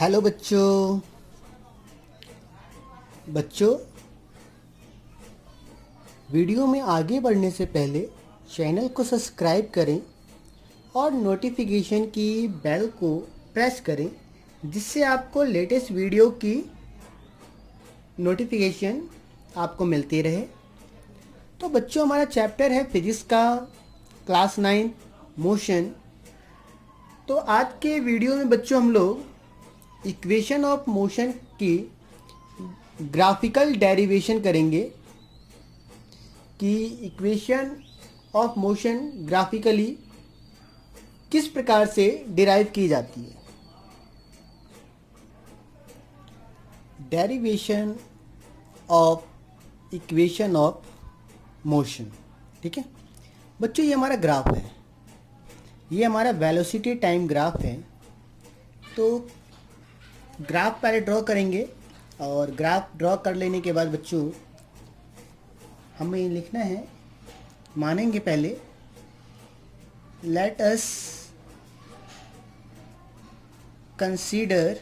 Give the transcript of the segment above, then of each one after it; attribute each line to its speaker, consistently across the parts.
Speaker 1: Hello बच्चों। बच्चों, video में आगे बढ़ने से पहले चैनल को सब्सक्राइब करें और नोटिफिकेशन की बेल को प्रेस करें, जिससे आपको लेटेस्ट वीडियो की नोटिफिकेशन आपको मिलती रहे। तो बच्चों, हमारा चैप्टर है फिजिक्स का, क्लास 9 मोशन। तो आज के वीडियो में बच्चों हम लोग इक्वेशन ऑफ मोशन की ग्राफिकल डेरिवेशन करेंगे कि इक्वेशन ऑफ मोशन ग्राफिकली किस प्रकार से डिराइव की जाती है। Derivation of equation of motion. ठीक है बच्चों, ये हमारा ग्राफ है, ये हमारा वेलोसिटी टाइम ग्राफ है। तो ग्राफ पहले ड्रॉ करेंगे और ग्राफ ड्रॉ कर लेने के बाद बच्चों हमें लिखना है, मानेंगे पहले, let us consider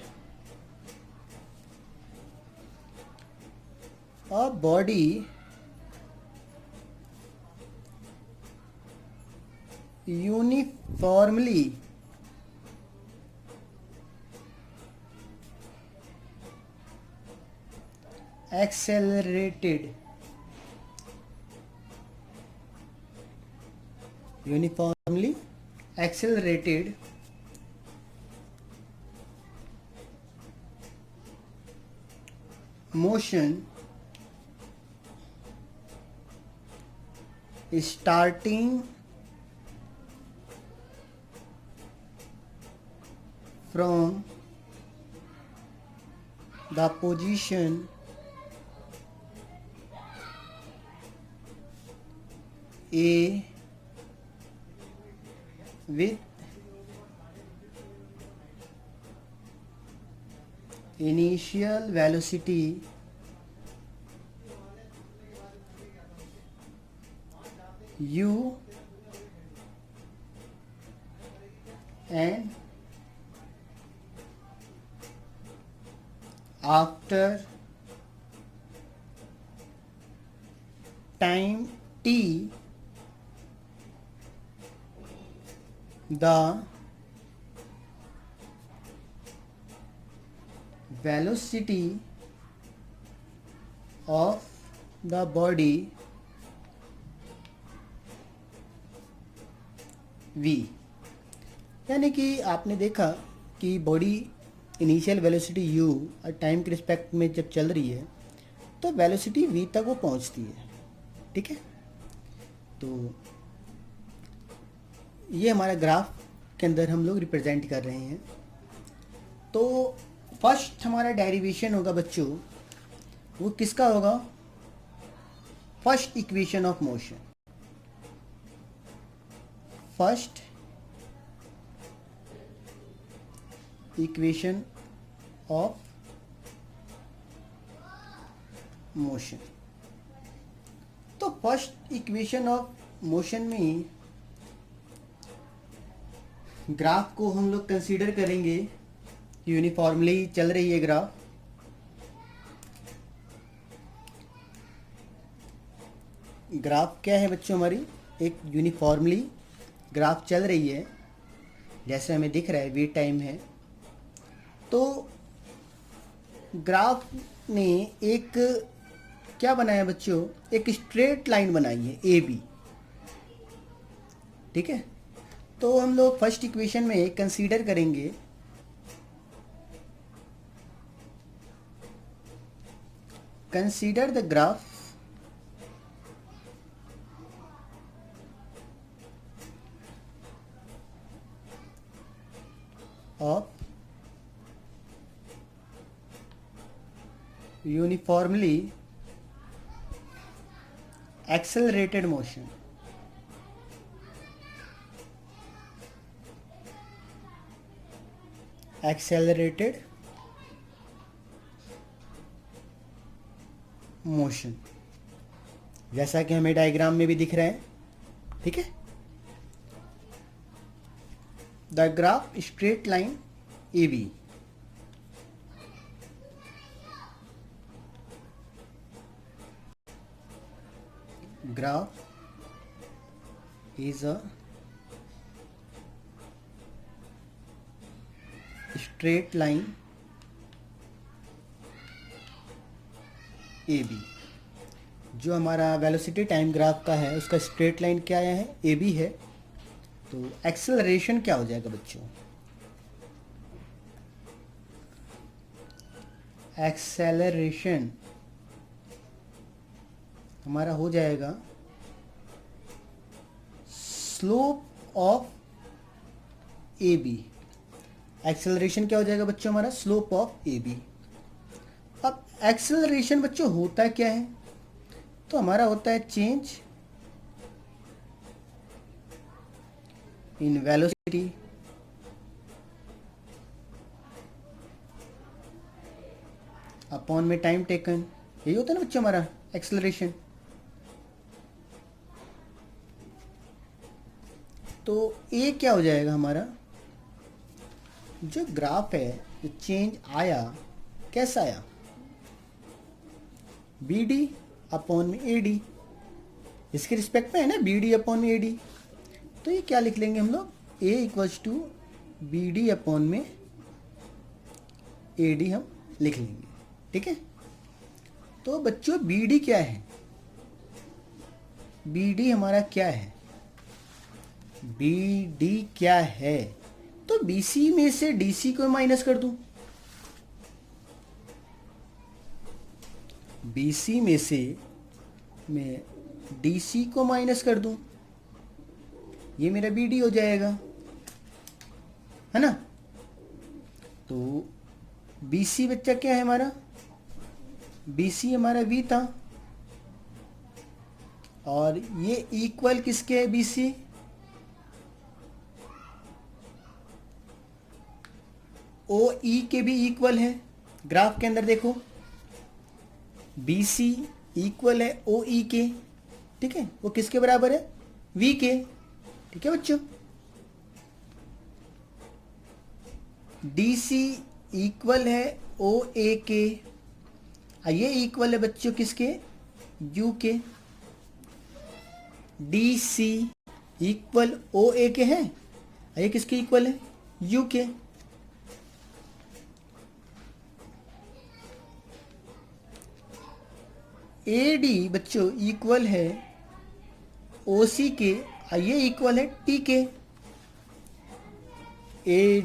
Speaker 1: a body uniformly accelerated uniformly accelerated motion starting from the position A with initial velocity u and after time t the velocity of the body v। यानी कि आपने देखा कि बॉडी इनिशियल वेलोसिटी u और time के respect में जब चल रही है तो वेलोसिटी v तक वो पहुंचती है। ठीक है, तो ये हमारा ग्राफ के अंदर हम लोग रिप्रेजेंट कर रहे हैं। तो फर्स्ट हमारा डेरिवेशन होगा बच्चों, वो किसका होगा? First equation of motion. First equation of motion. तो फर्स्ट इक्वेशन ऑफ मोशन में ग्राफ को हम लोग कंसीडर करेंगे, यूनिफॉर्मली चल रही है ग्राफ। ग्राफ क्या है बच्चों? हमारी एक यूनिफॉर्मली ग्राफ चल रही है, जैसे हमें दिख रहा है वी टाइम है। तो ग्राफ ने एक क्या बनाया बच्चों? एक स्ट्रेट लाइन बनाई है ए बी। ठीक है, तो हम लोग फर्स्ट इक्वेशन में कंसीडर करेंगे consider the graph of uniformly accelerated motion. Accelerated motion, जैसा कि हमें डायग्राम में भी दिख रहा है। ठीक है, the graph straight line A B graph is a straight line AB। जो हमारा वेलोसिटी टाइम ग्राफ का है उसका स्ट्रेट लाइन क्या है, AB है। तो एक्सेलरेशन क्या हो जाएगा बच्चों, एक्सेलरेशन हमारा हो जाएगा स्लोप ऑफ AB। एक्सेलरेशन क्या हो जाएगा बच्चों हमारा, स्लोप ऑफ AB। अब एक्सेलरेशन बच्चों होता क्या है, तो हमारा होता है चेंज इन वेलोसिटी अपॉन में टाइम टेकन। यही होता है ना बच्चों हमारा एक्सेलरेशन। तो ये क्या हो जाएगा हमारा, जो ग्राफ है जो चेंज आया कैसा आया, बी डी अपॉन में ए डी, इसके रिस्पेक्ट में है ना बी डी अपॉन में ए डी। तो ये क्या लिख लेंगे हम लोग, A equals to B D upon में ए डी हम लिख लेंगे, ठीक है। तो बच्चों बी डी क्या है, बी डी हमारा क्या है, बी डी क्या है, तो बी सी में से डी सी को माइनस कर दूं, बी सी में से मैं डी सी को माइनस कर दूं, ये मेरा बी डी हो जाएगा, है ना। तो बी सी बच्चा क्या है हमारा, बी सी हमारा वी था, और ये इक्वल किसके है, बी सी ओ ई के भी इक्वल है। ग्राफ के अंदर देखो बी सी इक्वल है ओ ई के, ठीक है, वो किसके बराबर है, वी के, ठीक है बच्चों। डी सी इक्वल है ओ ए के, ये इक्वल है बच्चों किसके, यू के। डी सी इक्वल ओ ए के है, ये किसके इक्वल है, यू के। ए डी बच्चों इक्वल है ओ सी के, ये इक्वल है टी के। ए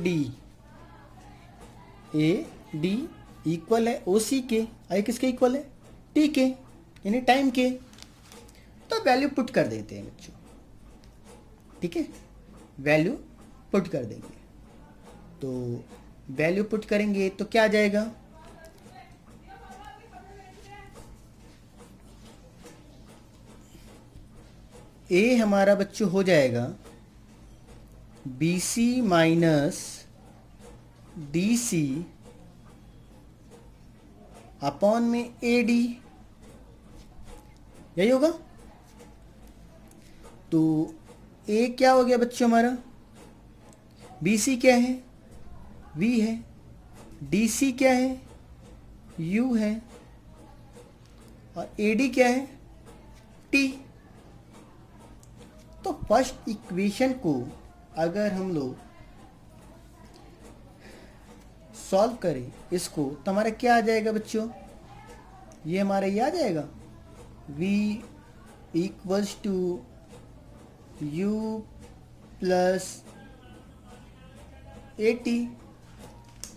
Speaker 1: डी इक्वल है ओ सी के, ये किसके इक्वल है, टी के, यानी टाइम के। तो वैल्यू पुट कर देते हैं बच्चों, ठीक है, वैल्यू पुट कर देंगे। तो वैल्यू पुट करेंगे तो क्या आ जाएगा, ए हमारा बच्चों हो जाएगा B C minus D C upon में ए डी, यही होगा। तो ए क्या हो गया बच्चों हमारा, बी सी क्या है, वी है, डी सी क्या है, यू है, और ए डी क्या है, टी। तो फर्स्ट इक्वेशन को अगर हम लोग सॉल्व करें इसको, तो हमारा क्या आ जाएगा बच्चों, ये हमारा ये आ जाएगा v equals to u plus A T,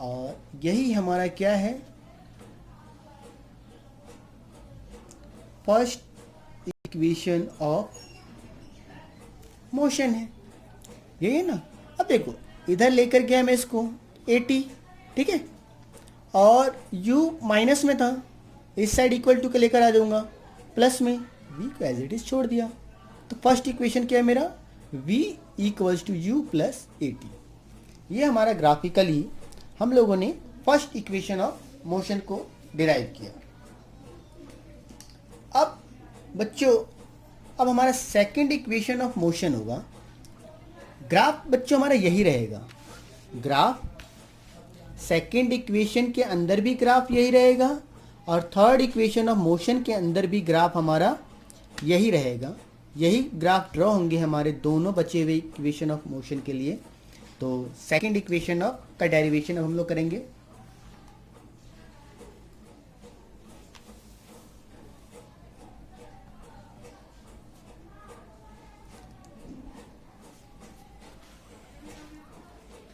Speaker 1: और यही हमारा क्या है, फर्स्ट इक्वेशन ऑफ मोशन है, यही है ना। अब देखो इधर लेकर गया मैं इसको ए टी, ठीक है, और u माइनस में था, इस साइड इक्वल टू के लेकर आ जाऊंगा प्लस में, v को एज इट इज छोड़ दिया। तो फर्स्ट इक्वेशन क्या है मेरा, v equals to u plus A T. ये हमारा ग्राफिकली हम लोगों ने फर्स्ट इक्वेशन ऑफ मोशन को डिराइव किया। अब बच्चों अब हमारा सेकंड इक्वेशन ऑफ मोशन होगा, ग्राफ बच्चों हमारा यही रहेगा, ग्राफ सेकंड इक्वेशन के अंदर भी ग्राफ यही रहेगा, और थर्ड इक्वेशन ऑफ मोशन के अंदर भी ग्राफ हमारा यही रहेगा, यही ग्राफ ड्रॉ होंगे हमारे दोनों बचे हुए इक्वेशन ऑफ मोशन के लिए। तो सेकंड इक्वेशन ऑफ का डेरिवेशन अब हम लोग करेंगे।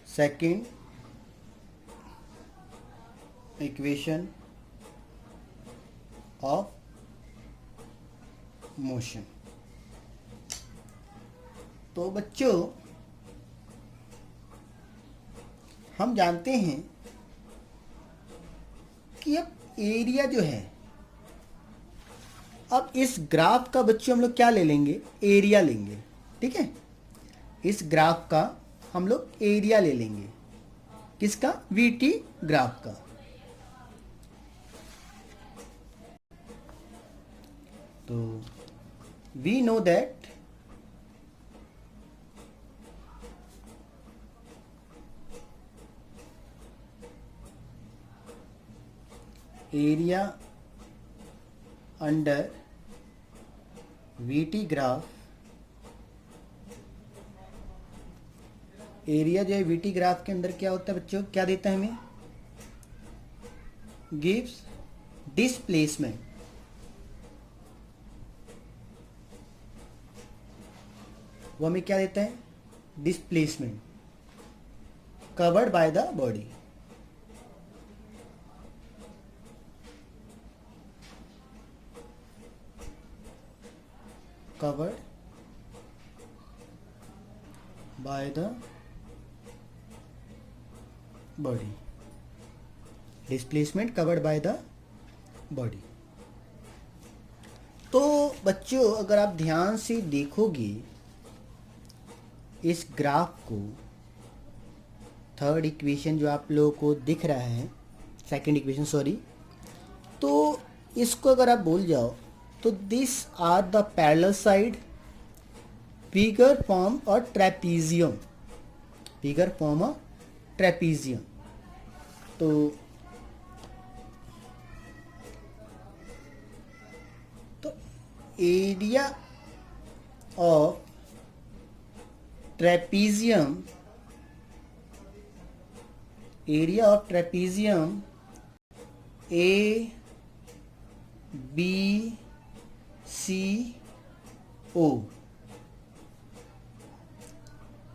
Speaker 1: Second equation of motion. तो बच्चों हम जानते हैं कि अब एरिया जो है, अब इस ग्राफ का बच्चों हम लोग क्या ले लेंगे, एरिया लेंगे। ठीक है, इस ग्राफ का हम लोग एरिया ले लेंगे। किसका? वीटी ग्राफ का। तो we know that area under VT graph, area जो है वीटी ग्राफ के अंदर क्या होता है बच्चों, क्या देता है हमें? Gives displacement. वो हमें क्या देता है? Displacement covered by the body. covered by the body, displacement covered by the body। तो बच्चों अगर आप ध्यान से देखोगे इस ग्राफ को, थर्ड इक्वेशन जो आप लोगों को दिख रहा है, सेकंड इक्वेशन सॉरी, तो इसको अगर आप बोल जाओ तो this are the parallel side, figure form और ट्रेपीजियम, फिगर फॉर्म और ट्रेपीजियम। तो area of trapezium, area of trapezium A B C O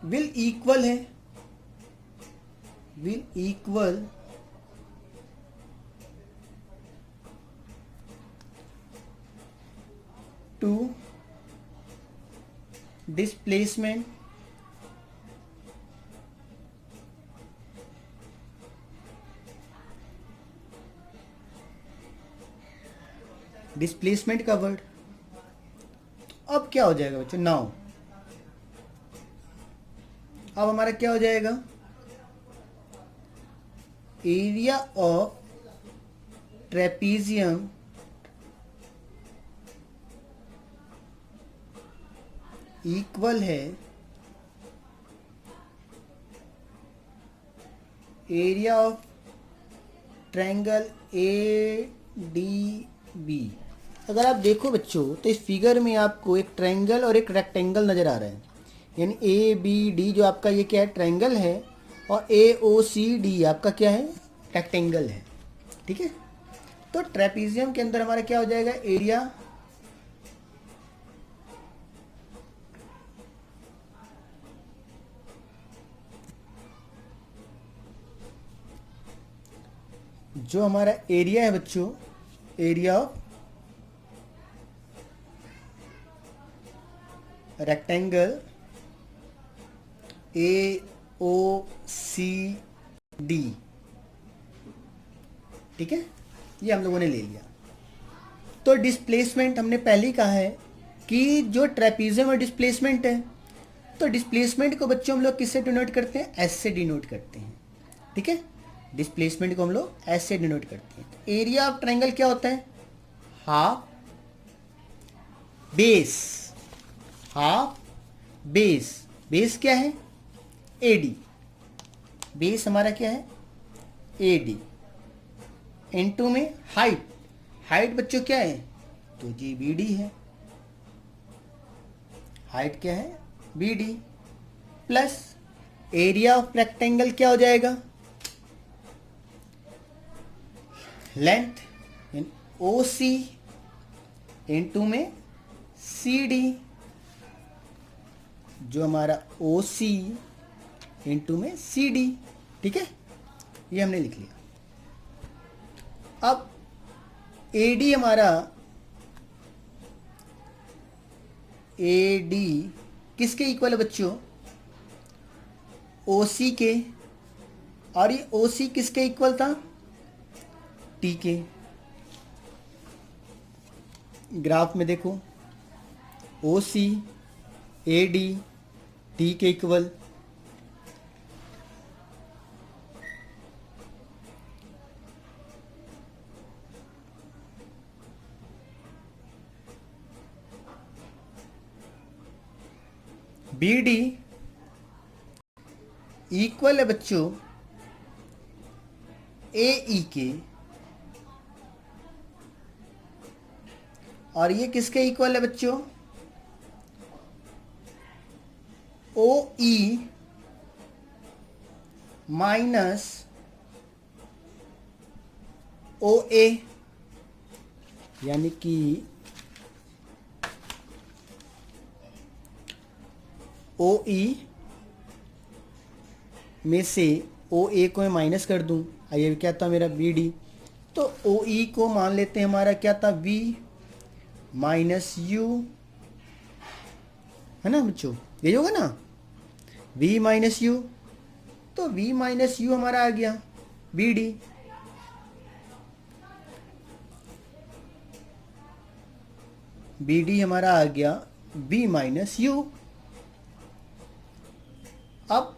Speaker 1: will equal है, will equal to displacement displacement covered. अब क्या हो जाएगा बच्चों? नाउ अब हमारा क्या हो जाएगा? एरिया ऑफ ट्रेपीजियम इक्वल है area of triangle A D B. अगर आप देखो बच्चों तो इस फिगर में आपको एक ट्रायंगल और एक रेक्टेंगल नज़र आ रहा है, यानी ए बी डी जो आपका ये क्या है? ट्रायंगल है, और ए ओ सी डी आपका क्या है? रेक्टेंगल है। ठीक है, तो ट्रेपीजियम के अंदर हमारा क्या हो जाएगा? एरिया जो हमारा एरिया है बच्चों, area of rectangle A O C D, ठीक है, ये हम लोगों ने ले लिया। तो डिस्प्लेसमेंट हमने पहले ही कहा है कि जो ट्रेपीजियम और डिस्प्लेसमेंट है, तो डिस्प्लेसमेंट को बच्चों हम लोग किससे डिनोट करते हैं? एस से डिनोट करते हैं। ठीक है, डिस्प्लेसमेंट को हम लोग एस से डिनोट करते हैं। तो एरिया ऑफ ट्रायंगल क्या होता है? Half base, half base, base क्या है? एडी, बेस हमारा क्या है? एडी, इनटू में हाइट, हाइट बच्चों क्या है? तो जी बी डी है। हाइट क्या है B D, plus area of rectangle क्या हो जाएगा length in O C into में सी डी, जो हमारा ओ सी इंटू में सी डी। ठीक है, ये हमने लिख लिया। अब ए डी हमारा, ए डी किसके इक्वल है बच्चों, ओ सी के, और ये ओ सी किसके इक्वल था, टी के। ग्राफ में देखो ओ सी ए डी टी के इक्वल, बी डी इक्वल है बच्चों ए ई के, और ये किसके इक्वल है बच्चों, ओ ई माइनस ओ ए, यानी कि ओ ई में से ओ ए को मैं माइनस कर दूं, ये क्या था मेरा बी डी, तो ओ ई को मान लेते हैं हमारा क्या था वी माइनस यू, है ना बच्चों, यही होगा ना v माइनस यू, तो v माइनस यू हमारा आ गया बी डी। बी डी हमारा आ गया v माइनस यू। अब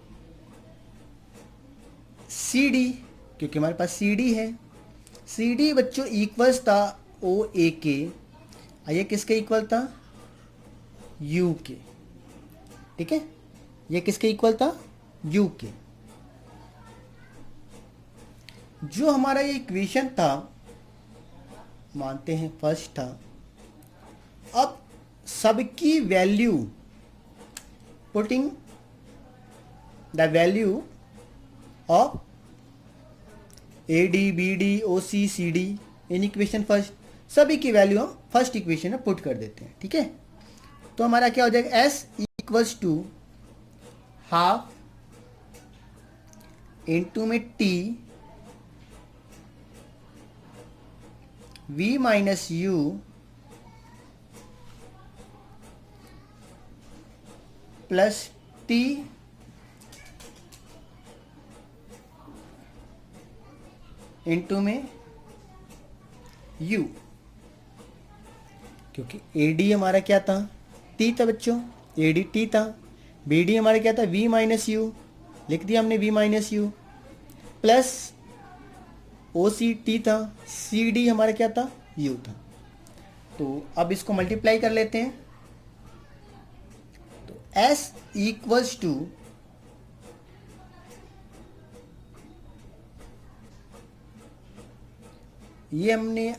Speaker 1: सी डी, क्योंकि हमारे पास सी डी है, सी डी बच्चों इक्वल्स था ओ ए के, ये किसके इक्वल था यू के। ठीक है, ये किसके इक्वल था यू के। जो हमारा ये इक्वेशन था, मानते हैं फर्स्ट था, अब सबकी value, putting the value of A D B D O C C D in equation first, सभी की वैल्यू हम फर्स्ट इक्वेशन में पुट कर देते हैं। ठीक है, तो हमारा क्या हो जाएगा S equals to half into में T v minus U plus T into में u, क्योंकि ए डी हमारा क्या था टी था बच्चों, ए डी टी था, बी डी हमारा क्या था v माइनस यू, लिख दिया हमने v minus U, plus O C T था, सी डी हमारा क्या था u था। तो अब इसको मल्टीप्लाई कर लेते हैं, तो s इक्वल्स टू ये हमने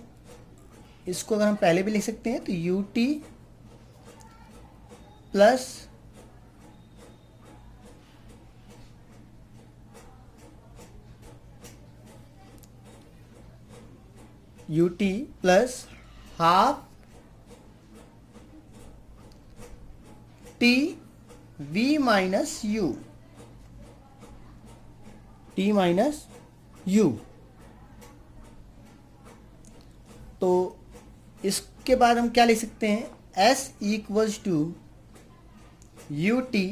Speaker 1: इसको अगर हम पहले भी लिख सकते हैं तो U T plus U T plus half T V minus U, T minus U. तो इसके बाद हम क्या लिख सकते हैं, s equals to U T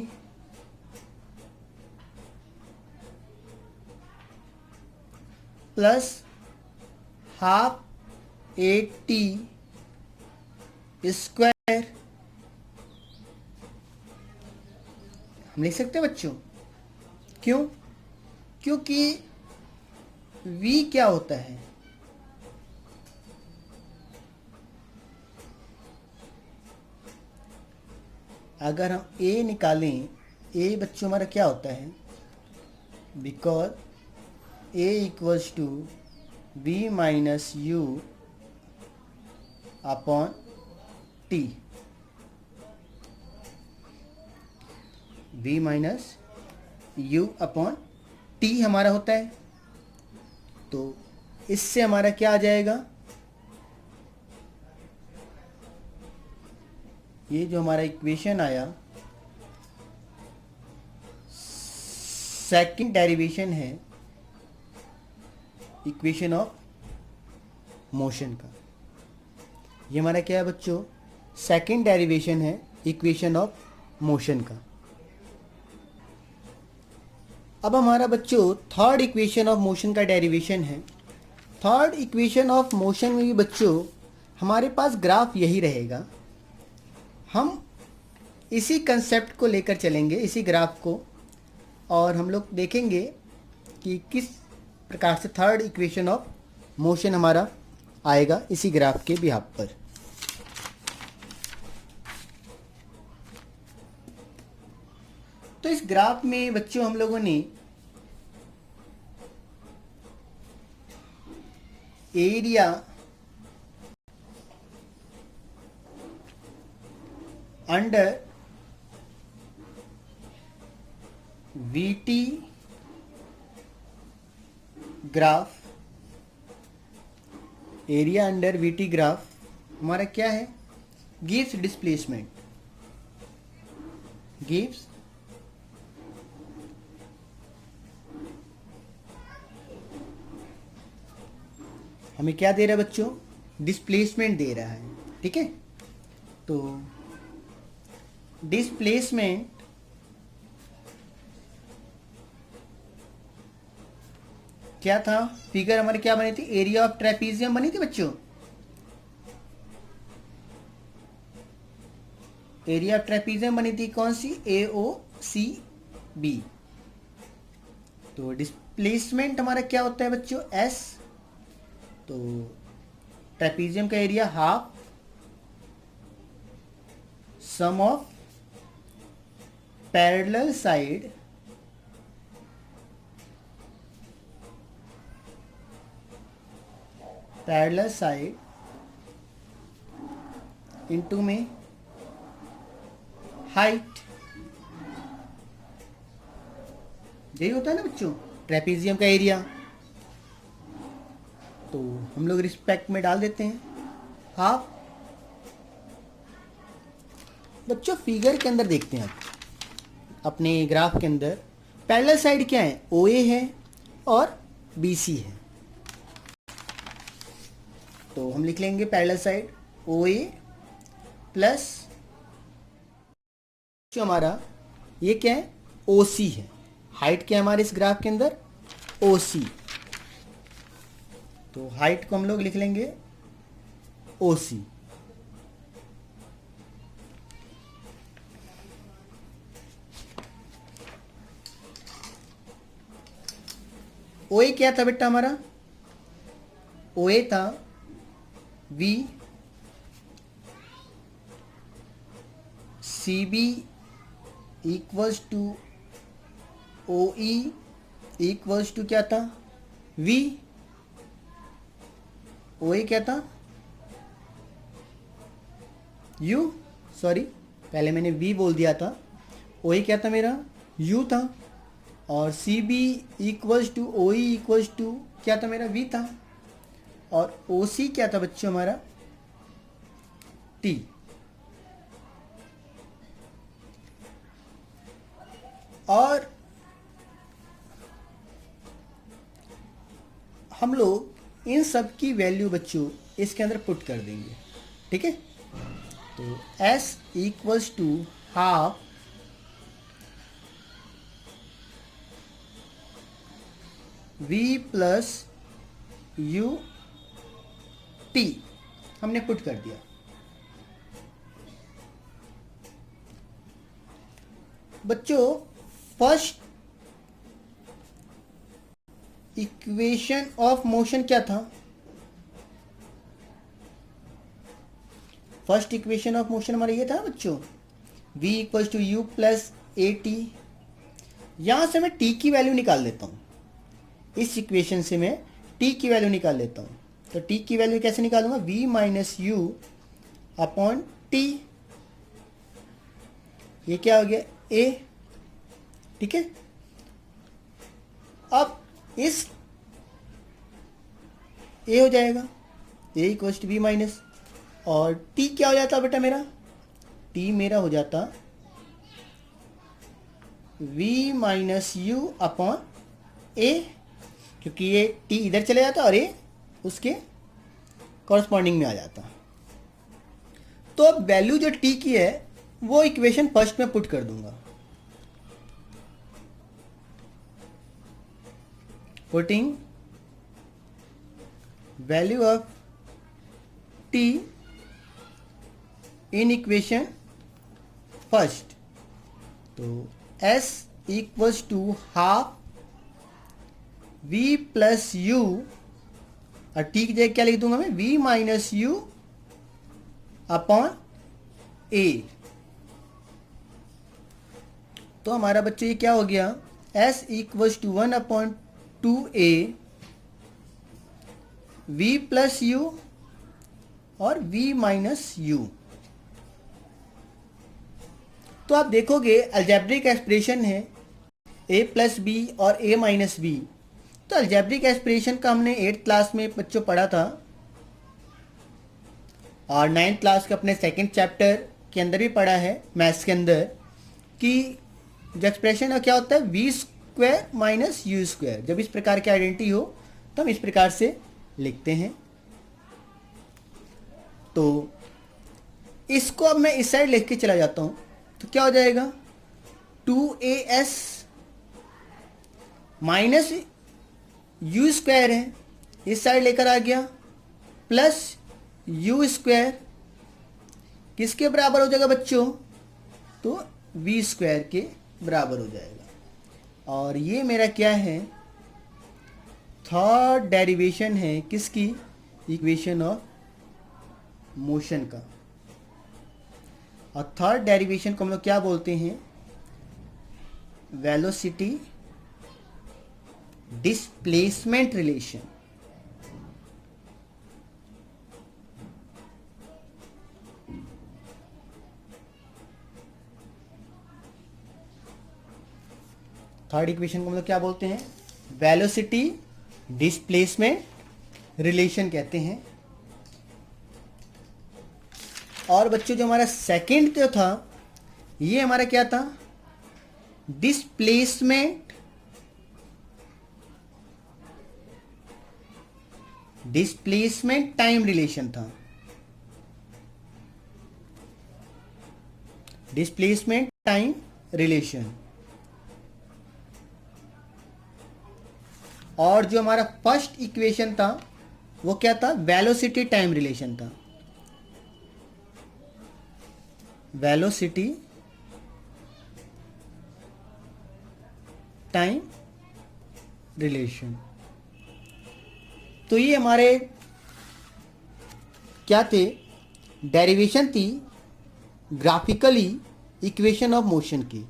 Speaker 1: plus half A T square, हम लिख सकते हैं बच्चों। क्यों, क्योंकि v क्या होता है, अगर हम a निकालें, a बच्चों हमारा क्या होता है, because a equals to v minus U upon T. v minus u upon t हमारा होता है। तो इससे हमारा क्या आ जाएगा, ये जो हमारा इक्वेशन आया, सेकंड डेरिवेशन है इक्वेशन ऑफ मोशन का। ये हमारा क्या है बच्चों, सेकंड डेरिवेशन है इक्वेशन ऑफ मोशन का। अब हमारा बच्चों थर्ड इक्वेशन ऑफ मोशन का डेरिवेशन है। थर्ड इक्वेशन ऑफ मोशन में भी बच्चों हमारे पास ग्राफ यही रहेगा। हम इसी कंसेप्ट को लेकर चलेंगे, इसी ग्राफ को, और हम लोग देखेंगे कि किस प्रकार से थर्ड इक्वेशन ऑफ मोशन हमारा आएगा इसी ग्राफ के बिहाफ पर। तो इस ग्राफ में बच्चों हम लोगों ने area under VT graph, area under VT graph हमारा क्या है, गिव्स डिस्प्लेसमेंट, गिव्स हमें क्या दे रहा है बच्चों, डिस्प्लेसमेंट दे रहा है। ठीक है, तो डिस्प्लेसमेंट क्या था, फिगर हमारी क्या बनी थी, एरिया ऑफ ट्रेपीजियम बनी थी बच्चों। एरिया ऑफ ट्रेपीजियम बनी थी कौन सी, AOCB। तो डिस्प्लेसमेंट हमारा क्या होता है बच्चों, S। तो ट्रेपीजियम का area half sum of parallel side into में हाइट, यही होता है ना बच्चों ट्रेपीजियम का एरिया। तो हम लोग रिस्पेक्ट में डाल देते हैं हाफ। बच्चों फिगर के अंदर देखते हैं आप, अपने ग्राफ के अंदर पैरेलल साइड क्या है, OA है और BC है। तो हम लिख लेंगे पैरेलल साइड OA प्लस जो हमारा ये क्या है, OC है। हाइट क्या है हमारे इस ग्राफ के अंदर, OC। तो हाइट को हम लोग लिख लेंगे OC। OA क्या था बेटा हमारा, OA था V CB equals to OE equals to क्या था, V। OA क्या था, U, सॉरी पहले मैंने V बोल दिया था। OA क्या था मेरा, U था। और CB equals to OE equals to क्या था मेरा, V था। और OC क्या था बच्चों हमारा, T। और हम लोग इन सब की वैल्यू बच्चों इसके अंदर पुट कर देंगे। ठीक है, तो S equals to half V plus U T हमने पुट कर दिया। बच्चों फर्स्ट इक्वेशन ऑफ मोशन क्या था, फर्स्ट इक्वेशन ऑफ मोशन हमारा ये था बच्चों, V equals to U plus AT। यहां से मैं T की वैल्यू निकाल लेता हूं, इस इक्वेशन से मैं T की वैल्यू निकाल लेता हूं। तो T की वैल्यू कैसे निकालूंगा, V minus U upon T। ये क्या हो गया, A ठीक है। अब इस ए हो जाएगा, ए इक्वल्स टू बी माइनस, और टी क्या हो जाता बेटा मेरा, टी मेरा हो जाता v माइनस यू अपॉन ए, क्योंकि ये टी इधर चले जाता और ए उसके कॉरस्पॉन्डिंग में आ जाता। तो अब वैल्यू जो टी की है वो इक्वेशन फर्स्ट में पुट कर दूंगा, putting value of T in equation first. तो s equals to half v plus U, और t की जगह क्या लिख दूंगा मैं, v minus U upon a। तो हमारा बच्चे ये क्या हो गया, s equals to 1 upon 2a v plus U और v माइनस यू। तो आप देखोगे अलजेब्रिक एक्सप्रेशन है a प्लस बी और a माइनस बी। तो अलजेब्रिक एक्सप्रेशन का हमने 8th क्लास में बच्चों पढ़ा था, और 9th क्लास के अपने सेकंड चैप्टर के अंदर भी पढ़ा है मैथ्स के अंदर, कि जो एक्सप्रेशन है क्या होता है, V square minus U square. जब इस प्रकार की आइडेंटिटी हो तो हम इस प्रकार से लिखते हैं। तो इसको अब मैं इस साइड लिख के चला जाता हूं, तो क्या हो जाएगा, 2as माइनस यू स्क्वायर है, इस साइड लेकर आ गया, प्लस यू स्क्वायर किसके बराबर हो जाएगा बच्चों, तो वी स्क्वायर के बराबर हो जाएगा। और ये मेरा क्या है, थर्ड डेरिवेशन है किसकी, इक्वेशन ऑफ मोशन का। और थर्ड डेरिवेशन को हम लोग क्या बोलते हैं, velocity displacement relation. Third equation को हम लोग क्या बोलते हैं, वेलोसिटी डिस्प्लेसमेंट रिलेशन कहते हैं। और बच्चों जो हमारा सेकंड जो था, ये हमारा क्या था, डिस्प्लेसमेंट टाइम रिलेशन था, डिस्प्लेसमेंट टाइम रिलेशन। और जो हमारा फर्स्ट इक्वेशन था वो क्या था, वेलोसिटी टाइम रिलेशन था, वेलोसिटी टाइम रिलेशन। तो ये हमारे क्या थे, डेरिवेशन थी ग्राफिकली इक्वेशन ऑफ मोशन की।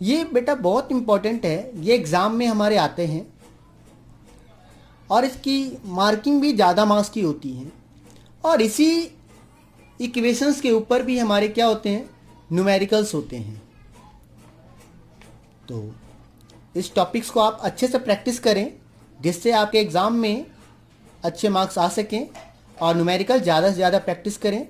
Speaker 1: ये बेटा बहुत इंपॉर्टेंट है, ये एग्ज़ाम में हमारे आते हैं और इसकी मार्किंग भी ज़्यादा मार्क्स की होती है। और इसी इक्वेशंस के ऊपर भी हमारे क्या होते हैं, न्यूमेरिकल्स होते हैं। तो इस टॉपिक्स को आप अच्छे से प्रैक्टिस करें, जिससे आपके एग्ज़ाम में अच्छे मार्क्स आ सकें, और न्यूमेरिकल ज़्यादा से ज़्यादा प्रैक्टिस करें।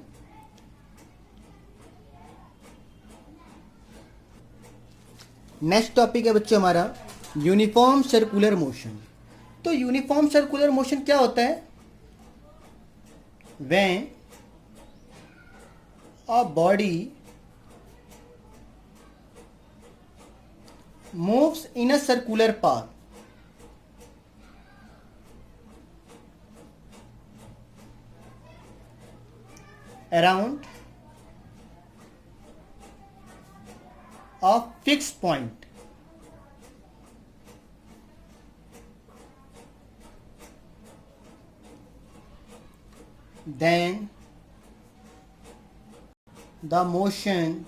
Speaker 1: नेक्स्ट टॉपिक है बच्चों हमारा यूनिफॉर्म सर्कुलर मोशन। तो यूनिफॉर्म सर्कुलर मोशन क्या होता है, when a body moves in a circular path around a fixed point, then the motion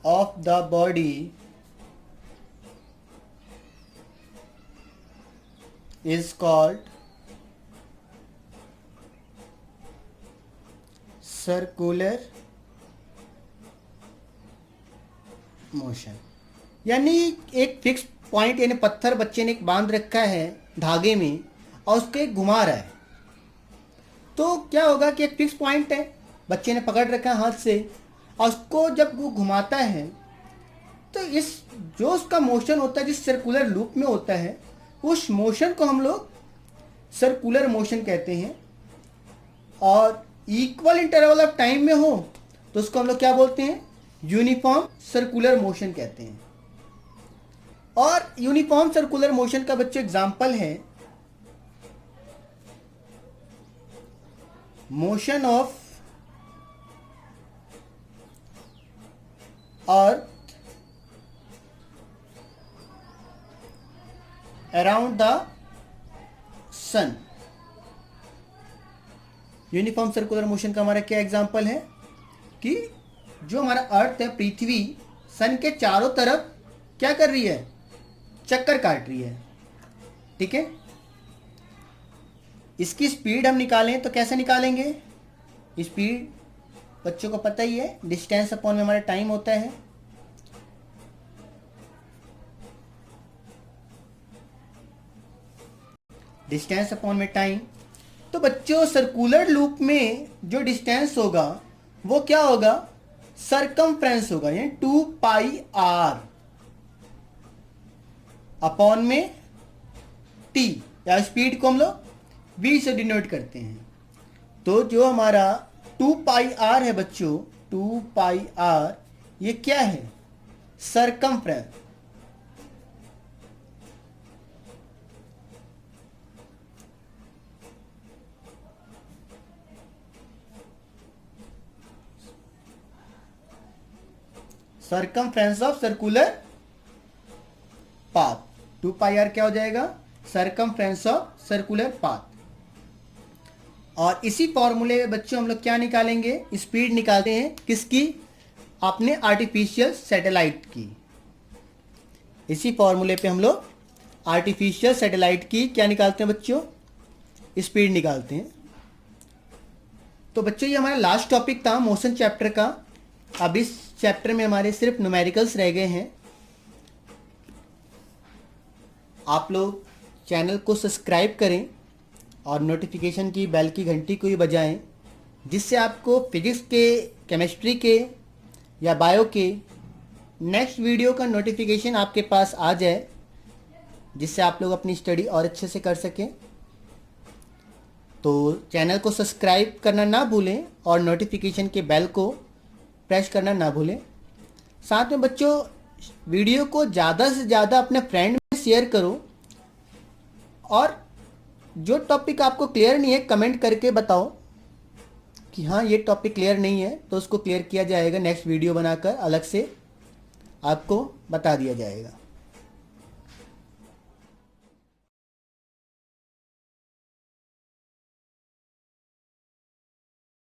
Speaker 1: of the body is called circular motion, यानी एक फिक्स पॉइंट यानी पत्थर बच्चे ने एक बांध रखा है धागे में और उसको एक घुमा रहा है, तो क्या होगा कि एक फिक्स पॉइंट है, बच्चे ने पकड़ रखा है हाथ से और उसको जब वो घुमाता है तो इस जो उसका मोशन होता है जिस सर्कुलर लूप में होता है उस मोशन को हम लोग सर्कुलर मोशन कहते हैं। और इक्वल इंटरवल ऑफ टाइम में हो तो उसको हम लोग क्या बोलते हैं, यूनिफॉर्म सर्कुलर मोशन कहते हैं। और यूनिफॉर्म सर्कुलर मोशन का बच्चों एग्जांपल है motion of earth around the sun. Uniform circular motion का हमारा क्या एग्जांपल है कि जो हमारा अर्थ है, पृथ्वी सन के चारों तरफ क्या कर रही है, चक्कर काट रही है। ठीक है, इसकी स्पीड हम निकालें तो कैसे निकालेंगे, स्पीड बच्चों को पता ही है, डिस्टेंस अपॉन में हमारा टाइम होता है। डिस्टेंस अपॉन में टाइम, तो बच्चों सर्कुलर लूप में जो डिस्टेंस होगा वो क्या होगा, सरकमफ्रेंस होगा, यानी 2 पाई आर अपॉन में टी, या स्पीड को हम लोग v से डिनोट करते हैं। तो जो हमारा 2 पाई आर है बच्चों, 2 पाई आर ये क्या है, circumference. Circumference of circular path, 2 pi R क्या हो जाएगा, सरकमफ्रेंस ऑफ सर्कुलर पाथ। और इसी फॉर्मूले में बच्चों हम लोग क्या निकालेंगे, स्पीड निकालते हैं किसकी, अपने आर्टिफिशियल सैटेलाइट की। इसी फॉर्मूले पे हम लोग आर्टिफिशियल सैटेलाइट की क्या निकालते हैं बच्चों, स्पीड निकालते हैं। तो बच्चों ये हमारा लास्ट टॉपिक था मोशन चैप्टर का। अब इस चैप्टर में हमारे सिर्फ न्यूमेरिकल्स रह गए हैं। आप लोग चैनल को सब्सक्राइब करें और नोटिफिकेशन की बेल की घंटी को ही बजाएं, जिससे आपको फिजिक्स के, केमिस्ट्री के या बायो के नेक्स्ट वीडियो का नोटिफिकेशन आपके पास आ जाए, जिससे आप लोग अपनी स्टडी और अच्छे से कर सकें। तो चैनल को सब्सक्राइब करना ना भूलें और नोटिफिकेशन के बेल को प्रेस करना ना भूलें। साथ में बच्चों वीडियो को ज़्यादा से ज़्यादा अपने फ्रेंड में शेयर करो, और जो टॉपिक आपको क्लियर नहीं है कमेंट करके बताओ कि हाँ ये टॉपिक क्लियर नहीं है, तो उसको क्लियर किया जाएगा, नेक्स्ट वीडियो बनाकर अलग से आपको बता दिया जाएगा।